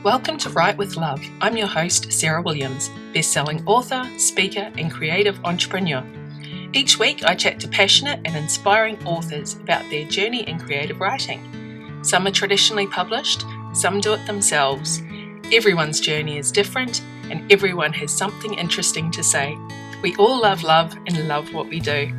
Welcome to Write with Love. I'm your host, Sarah Williams, best-selling author, speaker, and creative entrepreneur. Each week, I chat to passionate and inspiring authors about their journey in creative writing. Some are traditionally published, some do it themselves. Everyone's journey is different, and everyone has something interesting to say. We all love love and love what we do.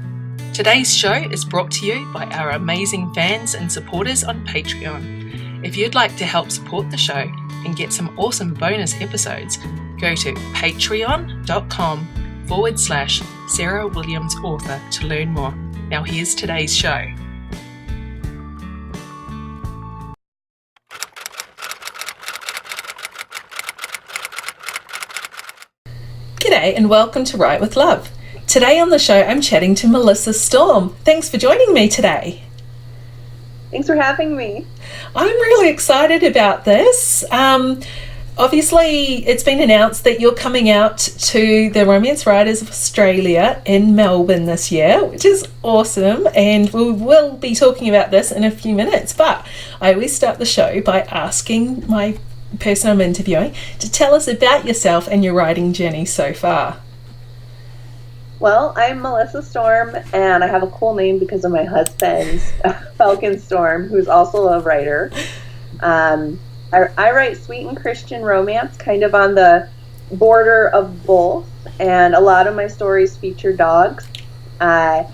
Today's show is brought to you by our amazing fans and supporters on Patreon. If you'd like to help support the show and get some awesome bonus episodes, go to patreon.com/Sarah Williams Author to learn more. Now here's today's show. G'day and welcome to Write with Love. Today on the show I'm chatting to Melissa Storm. Thanks for joining me today. Thanks for having me. I'm really excited about this. Obviously, it's been announced that you're coming out to the Romance Writers of Australia in Melbourne this year, which is awesome, and we will be talking about this in a few minutes. But I always start the show by asking my person I'm interviewing to tell us about yourself and your writing journey so far. Well, I'm Melissa Storm, and I have a cool name because of my husband, Falcon Storm, who's also a writer. I write sweet and Christian romance, kind of on the border of both, and a lot of my stories feature dogs. I'm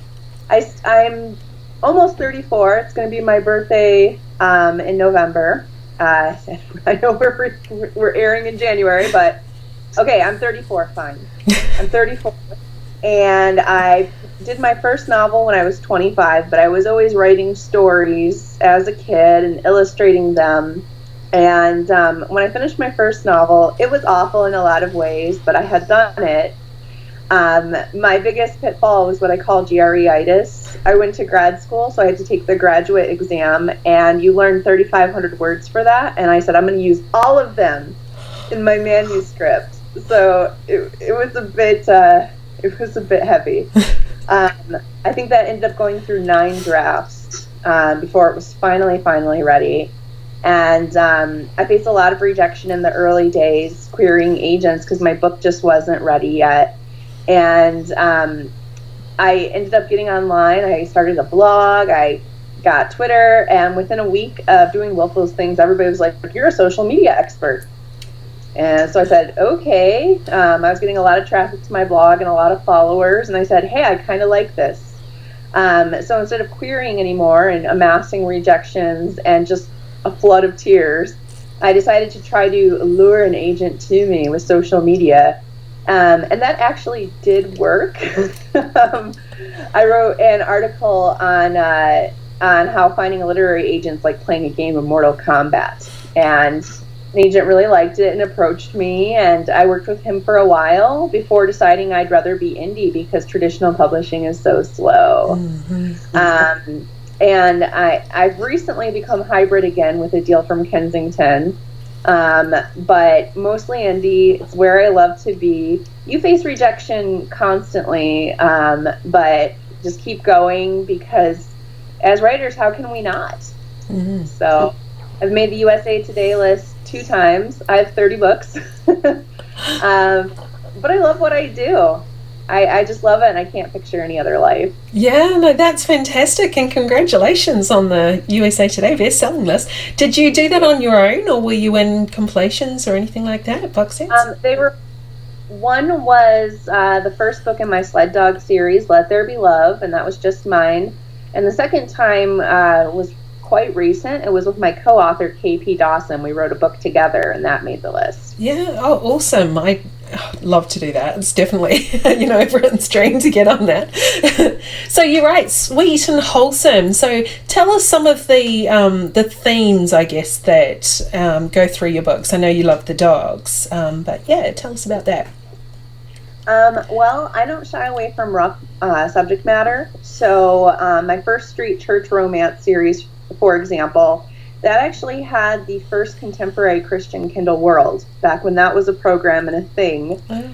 almost 34. It's going to be my birthday in November. I know we're airing in January, but okay, I'm 34, fine. I'm 34. And I did my first novel when I was 25, but I was always writing stories as a kid and illustrating them. And when I finished my first novel, it was awful in a lot of ways, but I had done it. My biggest pitfall was what I call GRE-itis. I went to grad school, so I had to take the graduate exam, and you learn 3,500 words for that. And I said, I'm going to use all of them in my manuscript. So it was a bit... It was a bit heavy. I think that ended up going through 9 drafts before it was finally ready. And I faced a lot of rejection in the early days, querying agents, because my book just wasn't ready yet. And I ended up getting online. I started a blog. I got Twitter. And within a week of doing both those things, everybody was like, you're a social media expert. And so I said, okay. I was getting a lot of traffic to my blog and a lot of followers. And I said, hey, I kind of like this. So instead of querying anymore and amassing rejections and just a flood of tears, I decided to try to lure an agent to me with social media. And that actually did work. I wrote an article on how finding a literary agent's like playing a game of Mortal Kombat. And an agent really liked it and approached me, and I worked with him for a while before deciding I'd rather be indie because traditional publishing is so slow. Mm-hmm. And I've recently become hybrid again with a deal from Kensington, but mostly indie. It's where I love to be. You face rejection constantly, but just keep going because as writers, how can we not? Mm-hmm. So I've made the USA Today list 2 times. I have 30 books. But I love what I do. I just love it, and I can't picture any other life. Yeah, no, that's fantastic, and congratulations on the USA Today best-selling list. Did you do that on your own, or were you in compilations or anything like that, box sets? One was the first book in my Sled Dog series, Let There Be Love, and that was just mine. And the second time was quite recent. It was with my co-author KP Dawson. We wrote a book together, and that made the list. Yeah, oh, awesome. I love to do that. It's definitely, everyone's dream to get on that. So you write sweet and wholesome. So tell us some of the themes, I guess, that go through your books. I know you love the dogs, but yeah, tell us about that. Well, I don't shy away from rough subject matter. So my first Street Church romance series, for example, that actually had the first contemporary Christian Kindle World, back when that was a program and a thing. Oh.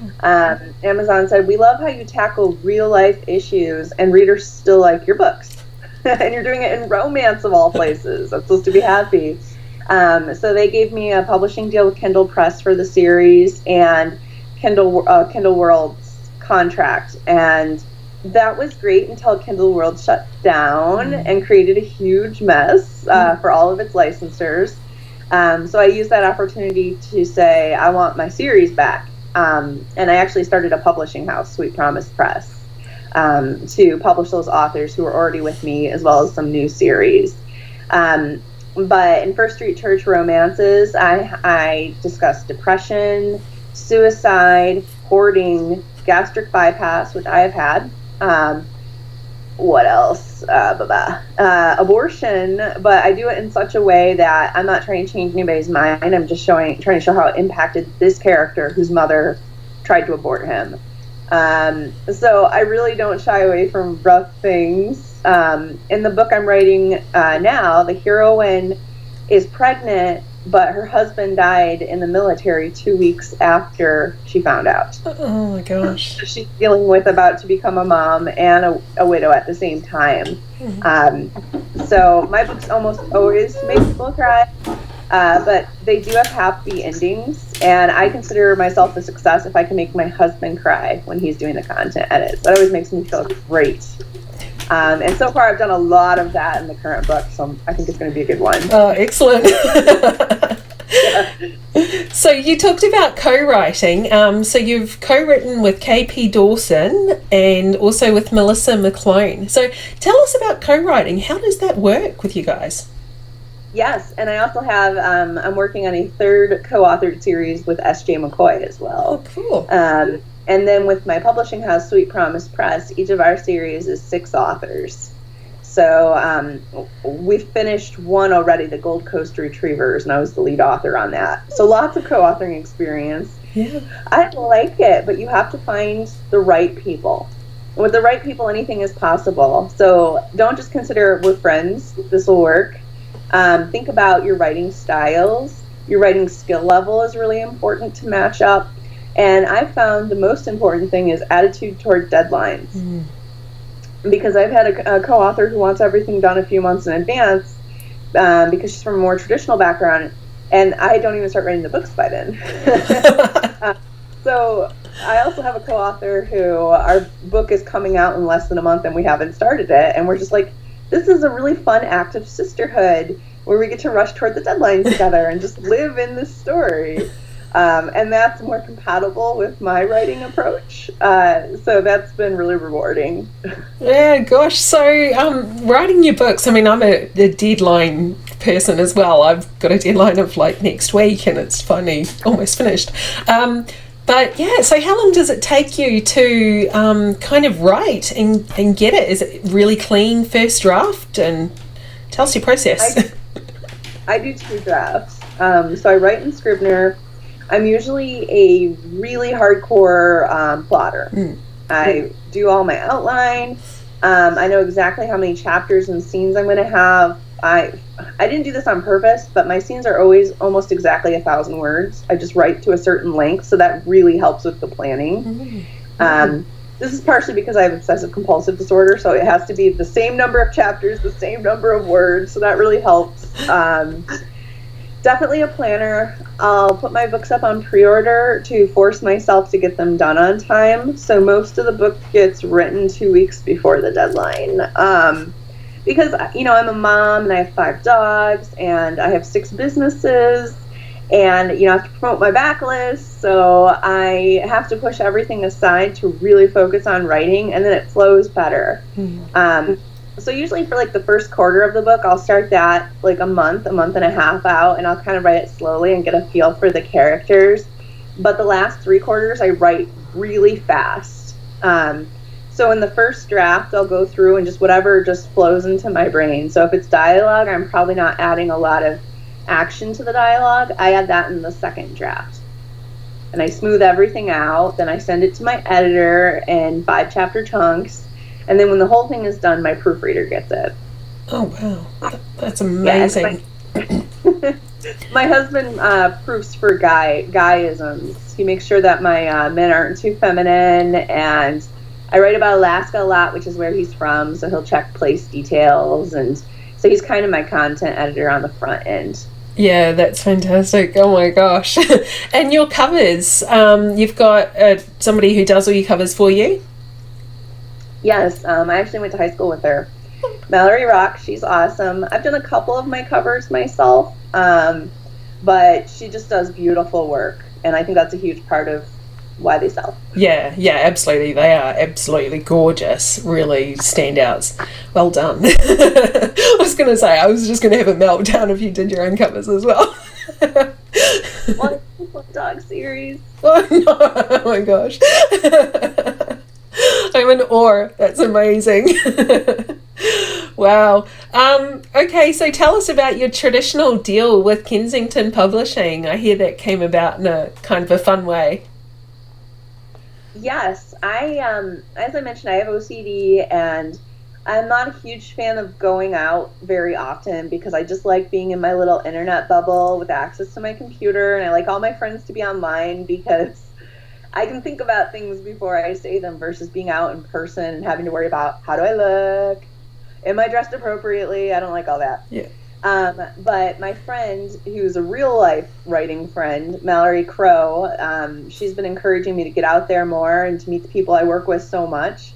Amazon said, we love how you tackle real life issues and readers still like your books. And you're doing it in romance of all places. I'm supposed to be happy. So they gave me a publishing deal with Kindle Press for the series and Kindle World's contract, and that was great until Kindle World shut down and created a huge mess for all of its licensors. So I used that opportunity to say, I want my series back. And I actually started a publishing house, Sweet Promise Press, to publish those authors who were already with me, as well as some new series. But in First Street Church Romances, I discussed depression, suicide, hoarding, gastric bypass, which I have had. What else? Abortion, but I do it in such a way that I'm not trying to change anybody's mind. I'm just trying to show how it impacted this character whose mother tried to abort him. So I really don't shy away from rough things. In the book I'm writing now, the heroine is pregnant, but her husband died in the military 2 weeks after she found out. Oh my gosh. So she's dealing with about to become a mom and a widow at the same time. So my books almost always make people cry, but they do have happy endings, and I consider myself a success if I can make my husband cry when he's doing the content edits. That always makes me feel great. And so far I've done a lot of that in the current book, so I think it's going to be a good one. Oh, excellent. So you talked about co-writing. So you've co-written with KP Dawson and also with Melissa McClone. So tell us about co-writing. How does that work with you guys? Yes, and I also have, I'm working on a third co-authored series with S.J. McCoy as well. Oh, cool. And then with my publishing house, Sweet Promise Press, each of our series is 6 authors. So we've finished one already, the Gold Coast Retrievers, and I was the lead author on that. So lots of co-authoring experience. Yeah. I like it, but you have to find the right people. With the right people, anything is possible. So don't just consider we're friends, this will work. Think about your writing styles. Your writing skill level is really important to match up. And I've found the most important thing is attitude toward deadlines. Because I've had a co-author who wants everything done a few months in advance because she's from a more traditional background, and I don't even start writing the books by then. So I also have a co-author who our book is coming out in less than a month and we haven't started it, and we're just like, this is a really fun act of sisterhood where we get to rush toward the deadline together and just live in this story. And that's more compatible with my writing approach. So that's been really rewarding. Yeah, gosh. So writing your books, I mean, I'm a deadline person as well. I've got a deadline of like next week and it's finally almost finished. But yeah, so how long does it take you to kind of write and get it? Is it really clean first draft? And tell us your process. I do 2 drafts. So I write in Scrivener. I'm usually a really hardcore plotter. I do all my outline. I know exactly how many chapters and scenes I'm going to have. I didn't do this on purpose, but my scenes are always almost exactly 1,000 words. I just write to a certain length, so that really helps with the planning. This is partially because I have obsessive compulsive disorder, so it has to be the same number of chapters, the same number of words, so that really helps. Definitely a planner. I'll put my books up on pre-order to force myself to get them done on time. So most of the book gets written 2 weeks before the deadline. Because, I'm a mom and I have 5 dogs and I have 6 businesses and, I have to promote my backlist. So I have to push everything aside to really focus on writing, and then it flows better. So usually for like the first quarter of the book, I'll start that like a month and a half out, and I'll kind of write it slowly and get a feel for the characters. But the last 3 quarters, I write really fast. So in the first draft, I'll go through and just whatever just flows into my brain. So if it's dialogue, I'm probably not adding a lot of action to the dialogue. I add that in the second draft. And I smooth everything out. Then I send it to my editor in 5-chapter chunks. And then when the whole thing is done, my proofreader gets it. Oh, wow. That's amazing. Yeah, my husband proofs for guyisms. He makes sure that my men aren't too feminine. And I write about Alaska a lot, which is where he's from. So he'll check place details. And so he's kind of my content editor on the front end. Yeah, that's fantastic. Oh my gosh. And your covers, you've got somebody who does all your covers for you? Yes, I actually went to high school with her. Mallory Rock, she's awesome. I've done a couple of my covers myself, but she just does beautiful work, and I think that's a huge part of why they sell. Yeah, absolutely. They are absolutely gorgeous, really standouts. Well done. I was going to say, I was just going to have a meltdown if you did your own covers as well. Well, dog series. Oh, no. Oh my gosh. I'm in awe. That's amazing. Wow. Okay, so tell us about your traditional deal with Kensington Publishing. I hear that came about in a kind of a fun way. Yes, as I mentioned, I have OCD, and I'm not a huge fan of going out very often because I just like being in my little internet bubble with access to my computer, and I like all my friends to be online because I can think about things before I say them versus being out in person and having to worry about how do I look, am I dressed appropriately? I don't like all that. Yeah. But my friend, who's a real life writing friend, Mallory Crow, she's been encouraging me to get out there more and to meet the people I work with so much.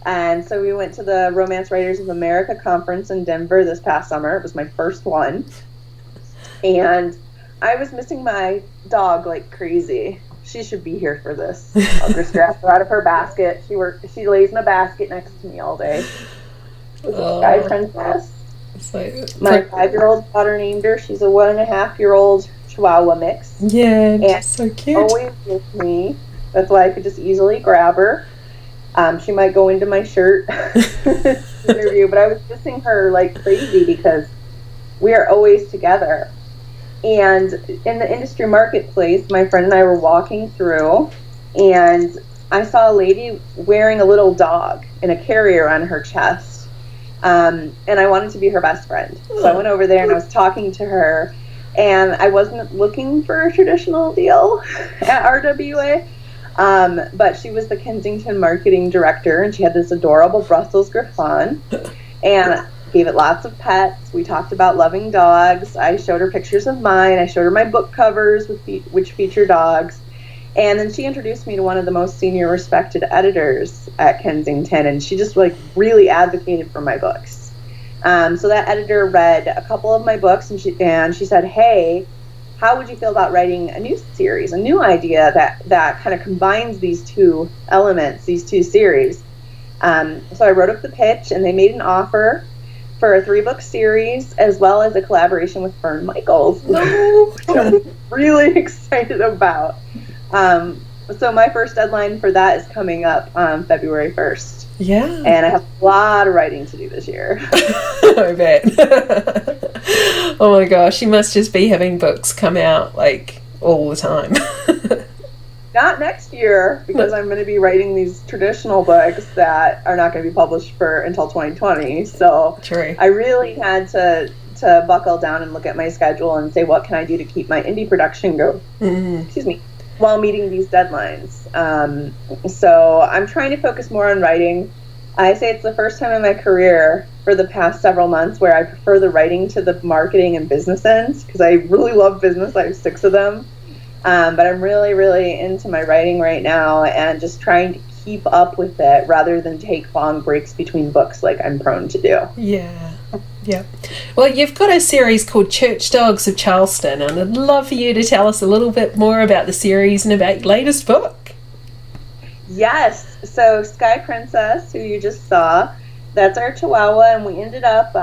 And so we went to the Romance Writers of America conference in Denver this past summer. It was my first one. And I was missing my dog like crazy. She should be here for this. I'll just grab her out of her basket. She lays in a basket next to me all day. Sky Princess. My 5-year-old daughter named her. She's a 1.5-year-old Chihuahua mix. Yeah, and so cute. Always with me. That's why I could just easily grab her. She might go into my shirt interview, but I was missing her like crazy because we are always together. And in the industry marketplace, my friend and I were walking through, and I saw a lady wearing a little dog in a carrier on her chest. And I wanted to be her best friend. So I went over there and I was talking to her, and I wasn't looking for a traditional deal at RWA, but she was the Kensington marketing director, and she had this adorable Brussels Griffon, and gave it lots of pets. We talked about loving dogs. I showed her pictures of mine. I showed her my book covers which feature dogs. And then she introduced me to one of the most senior respected editors at Kensington, and she just like really advocated for my books. So that editor read a couple of my books, and she said, "Hey, how would you feel about writing a new series, a new idea that kind of combines these two elements, these two series?" So I wrote up the pitch, and they made an offer for a 3-book series as well as a collaboration with Fern Michaels, which I'm really excited about. So my first deadline for that is coming up on February 1st. Yeah. And I have a lot of writing to do this year. I bet. Oh my gosh, you must just be having books come out like all the time. Not next year, because I'm going to be writing these traditional books that are not going to be published until 2020. So True. I really had to buckle down and look at my schedule and say, what can I do to keep my indie production while meeting these deadlines. So I'm trying to focus more on writing. I say it's the first time in my career for the past several months where I prefer the writing to the marketing and business ends, because I really love business. I have 6 of them. But I'm really, really into my writing right now and just trying to keep up with it rather than take long breaks between books like I'm prone to do. Yeah. Well, you've got a series called Church Dogs of Charleston, and I'd love for you to tell us a little bit more about the series and about your latest book. Yes. So Sky Princess, who you just saw, that's our Chihuahua, and we ended up,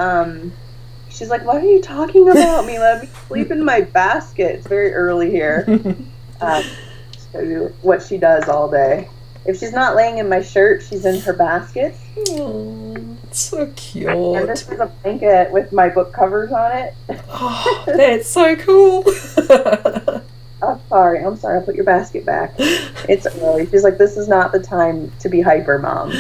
she's like, "What are you talking about me? Let me sleep in my basket." It's very early here. Show you what she does all day. If she's not laying in my shirt, she's in her basket. Oh, so cute. And this is a blanket with my book covers on it. Oh, that's so cool. I'm sorry. I'll put your basket back. It's early. She's like, "This is not the time to be hyper, Mom."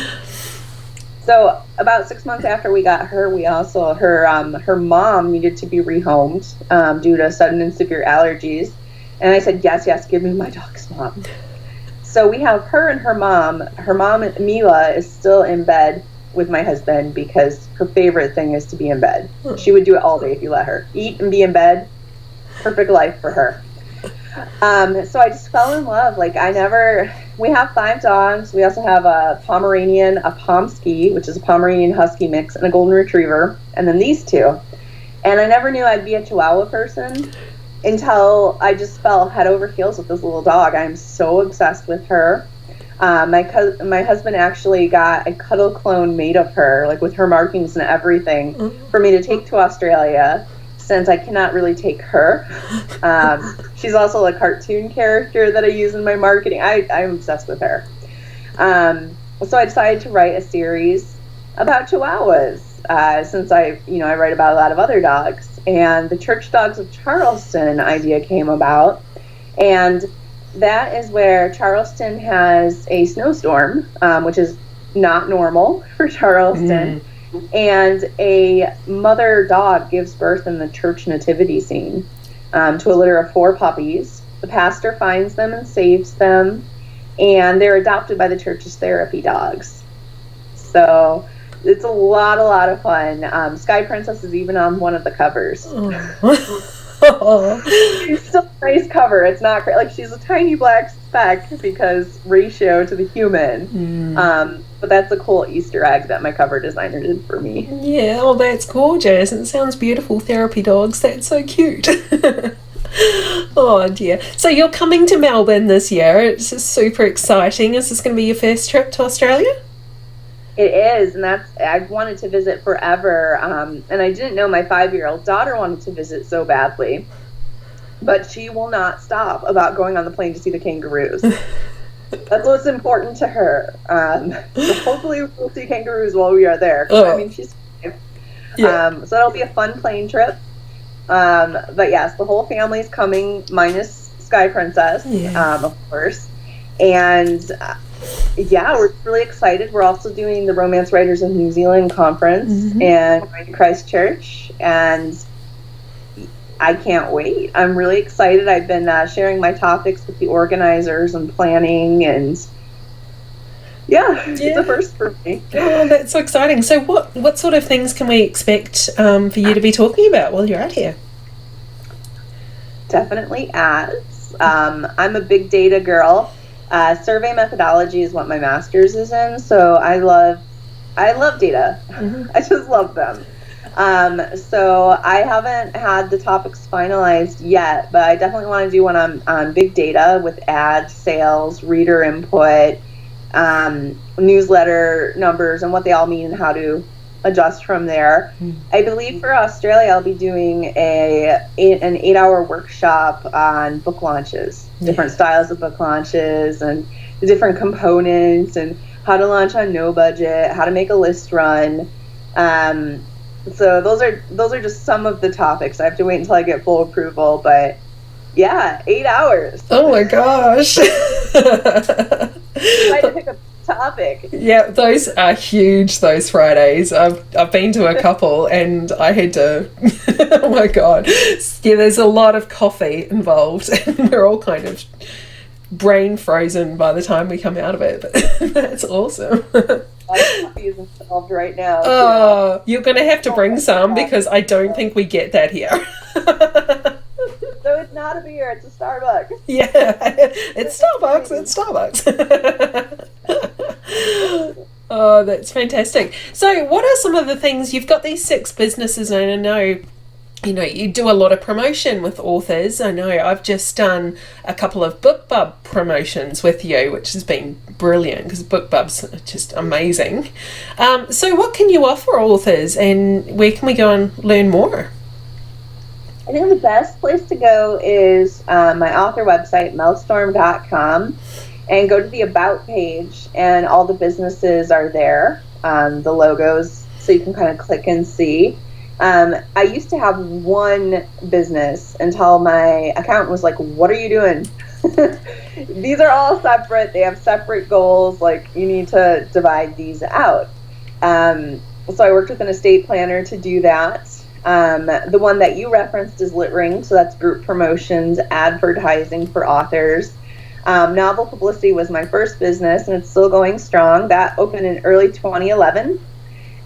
So about 6 months after we got her, we also, her mom needed to be rehomed due to sudden and severe allergies. And I said, yes, give me my dog's mom. So we have her and her mom. Her mom, Mila, is still in bed with my husband because her favorite thing is to be in bed. She would do it all day if you let her. Eat and be in bed. perfect life for her. So I just fell in love. Like we have 5 dogs. We also have a Pomeranian, a Pomsky, which is a Pomeranian Husky mix, and a Golden Retriever, and then these 2. And I never knew I'd be a Chihuahua person until I just fell head over heels with this little dog. I'm so obsessed with her. My husband actually got a cuddle clone made of her, like with her markings and everything, for me to take to Australia, since I cannot really take her. She's also a cartoon character that I use in my marketing. I'm obsessed with her. So I decided to write a series about Chihuahuas, since I write about a lot of other dogs. And the Church Dogs of Charleston idea came about. And that is where Charleston has a snowstorm, which is not normal for Charleston. And a mother dog gives birth in the church nativity scene to a litter of 4 puppies. The pastor finds them and saves them, and they're adopted by the church's therapy dogs. So it's a lot of fun. Sky Princess is even on one of the covers. She's still a nice cover. It's not great. Like, she's a tiny black speck because ratio to the human. But that's a cool Easter egg that my cover designer did for me. Yeah, oh, that's gorgeous. It sounds beautiful. Therapy dogs. That's so cute. Oh dear. So you're coming to Melbourne this year. It's just super exciting. Is this going to be your first trip to Australia? It is, and I've wanted to visit forever, and I didn't know my 5-year-old daughter wanted to visit so badly, but she will not stop about going on the plane to see the kangaroos. That's what's important to her. So hopefully we'll see kangaroos while we are there. I mean, she's 5. So that'll be a fun plane trip. But yes, the whole family's coming, minus Sky Princess, of course. And we're really excited. We're also doing the Romance Writers of New Zealand conference in Christchurch, and I can't wait. I'm really excited. I've been sharing my topics with the organizers and planning, and it's a first for me. Oh, that's so exciting. So what sort of things can we expect for you to be talking about while you're out here? Definitely ads. I'm a big data girl. Survey methodology is what my master's is in, so I love data. I just love them. So I haven't had the topics finalized yet, but I definitely want to do one on big data with ads, sales, reader input, newsletter numbers, and what they all mean and how to adjust from there. I believe for Australia I'll be doing an 8-hour workshop on book launches, different styles of book launches and the different components, and how to launch on no budget, how to make a list run. So those are just some of the topics. I have to wait until I get full approval, but 8 hours. Oh my gosh. I had to pick a topic. Yeah, those are huge, those Fridays. I've been to a couple, and I had to oh my god. Yeah, there's a lot of coffee involved, and we're all kind of brain frozen by the time we come out of it, but that's awesome. Coffee is involved right now. Oh, you're going to have to bring some, because I don't think we get that here. So it's not a beer, it's a Starbucks. Yeah, it's Starbucks. Oh, that's fantastic. So what are some of the things, you've got these 6 businesses, and I know you do a lot of promotion with authors. I know I've just done a couple of BookBub promotions with you, which has been brilliant, because BookBub's just amazing. So what can you offer authors, and where can we go and learn more? I think the best place to go is my author website, melstorm.com, and go to the About page, and all the businesses are there, the logos, so you can kind of click and see. I used to have one business until my accountant was like, what are you doing? These are all separate. They have separate goals. Like, you need to divide these out. So I worked with an estate planner to do that. The one that you referenced is LitRing, so that's group promotions, advertising for authors. Novel Publicity was my first business, and it's still going strong. That opened in early 2011,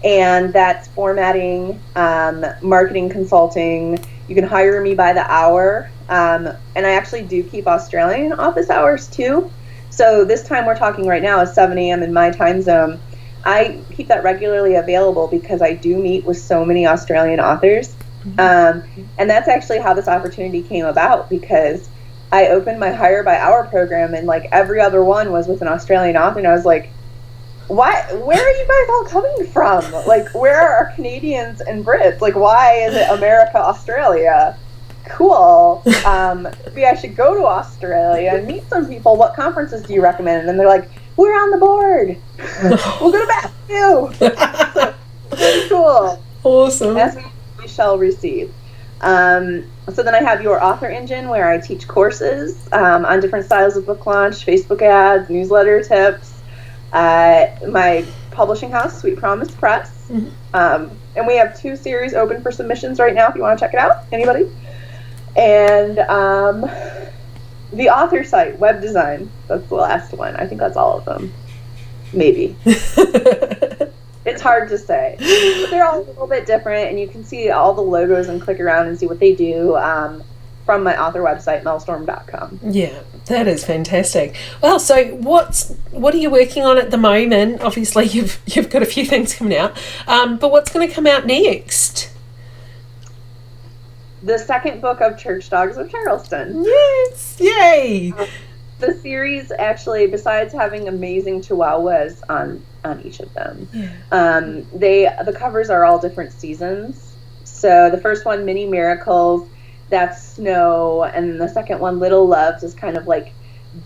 and that's formatting, marketing consulting, You can hire me by the hour. And I actually do keep Australian office hours too. So this time we're talking right now is 7 a.m. in my time zone. I keep that regularly available because I do meet with so many Australian authors. And that's actually how this opportunity came about, because I opened my Hire by Hour program and like every other one was with an Australian author, and I was like, where are you guys all coming from? Like, where are our Canadians and Brits? Like, why is it America, Australia? Cool. Maybe I should go to Australia and meet some people. What conferences do you recommend? And they're like, we're on the board. We'll go to bat too. So, very cool. Awesome. As we shall receive. So then I have Your Author Engine, where I teach courses on different styles of book launch, Facebook ads, newsletter tips. My publishing house, Sweet Promise Press. And we have 2 series open for submissions right now if you want to check it out. Anybody? And the author site, web design. That's the last one. I think that's all of them. Maybe. It's hard to say. But they're all a little bit different, and you can see all the logos and click around and see what they do from my author website, melstorm.com. Yeah, that is fantastic. Well, so what are you working on at the moment? Obviously, you've got a few things coming out, but what's going to come out next? The second book of Church Dogs of Charleston. Yes! Yay! The series actually, besides having amazing chihuahuas on each of them, the covers are all different seasons. So the first one, Mini Miracles, that's snow, and the second one, Little Loves, is kind of like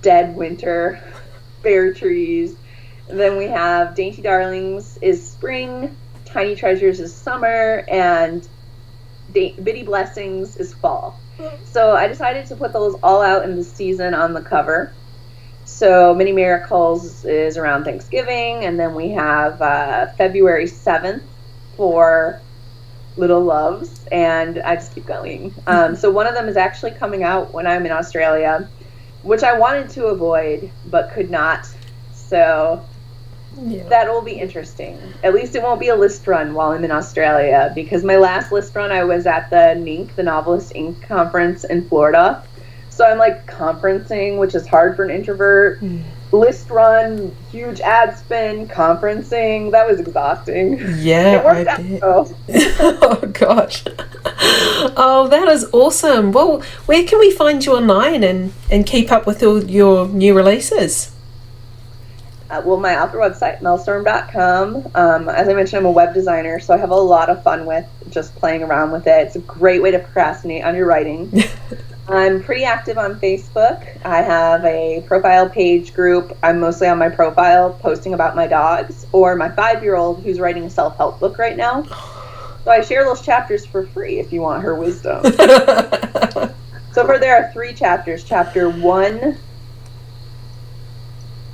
dead winter, bare trees. And then we have Dainty Darlings is spring, Tiny Treasures is summer, and Bitty Blessings is fall. So I decided to put those all out in the season on the cover. So Mini Miracles is around Thanksgiving, and then we have February 7th for Little Loves, and I just keep going. So one of them is actually coming out when I'm in Australia, which I wanted to avoid but could not. So that will be interesting. At least it won't be a list run while I'm in Australia, because my last list run I was at the NINC, the Novelist Inc. conference in Florida. So I'm like conferencing, which is hard for an introvert. List run, huge ad spin, conferencing. That was exhausting. Yeah, it worked out though. Oh gosh. Oh, that is awesome. Well, where can we find you online and keep up with all your new releases? Well, my author website, melstorm.com. As I mentioned, I'm a web designer, so I have a lot of fun with just playing around with it. It's a great way to procrastinate on your writing. I'm pretty active on Facebook. I have a profile page group. I'm mostly on my profile posting about my dogs or my 5-year-old who's writing a self-help book right now. So I share those chapters for free if you want her wisdom. So there are 3 chapters, chapter 1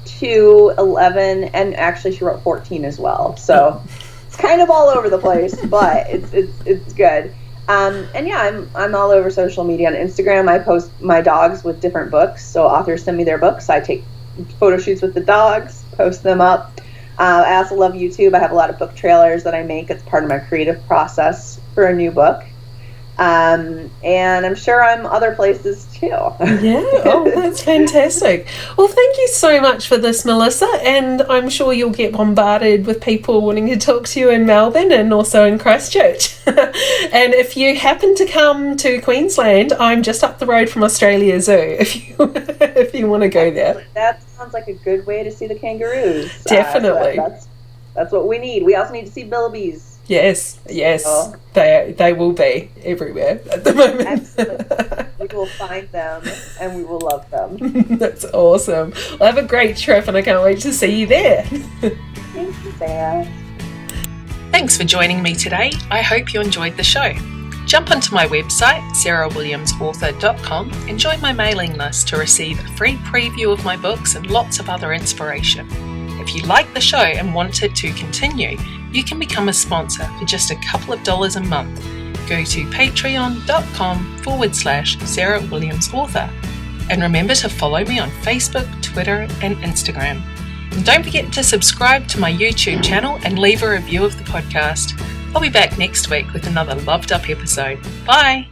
to 11, and actually she wrote 14 as well. So it's kind of all over the place, but it's good. And yeah, I'm all over social media. On Instagram, I post my dogs with different books. So authors send me their books. I take photo shoots with the dogs, post them up. I also love YouTube. I have a lot of book trailers that I make. It's part of my creative process for a new book. And I'm sure I'm other places too. Yeah, oh, that's fantastic. Well, thank you so much for this, Melissa, and I'm sure you'll get bombarded with people wanting to talk to you in Melbourne and also in Christchurch. And if you happen to come to Queensland, I'm just up the road from Australia Zoo if you want to go there. That sounds like a good way to see the kangaroos. Definitely. That's what we need. We also need to see bilbies. Yes, so. They will be everywhere at the moment. Absolutely. We will find them and we will love them. That's awesome. Well, have a great trip, and I can't wait to see you there. Thank you, Sarah. Thanks for joining me today. I hope you enjoyed the show. Jump onto my website, sarahwilliamsauthor.com, and join my mailing list to receive a free preview of my books and lots of other inspiration. If you like the show and want it to continue, you can become a sponsor for just a couple of dollars a month. Go to patreon.com/Sarah Williams Author. And remember to follow me on Facebook, Twitter, and Instagram. And don't forget to subscribe to my YouTube channel and leave a review of the podcast. I'll be back next week with another loved up episode. Bye!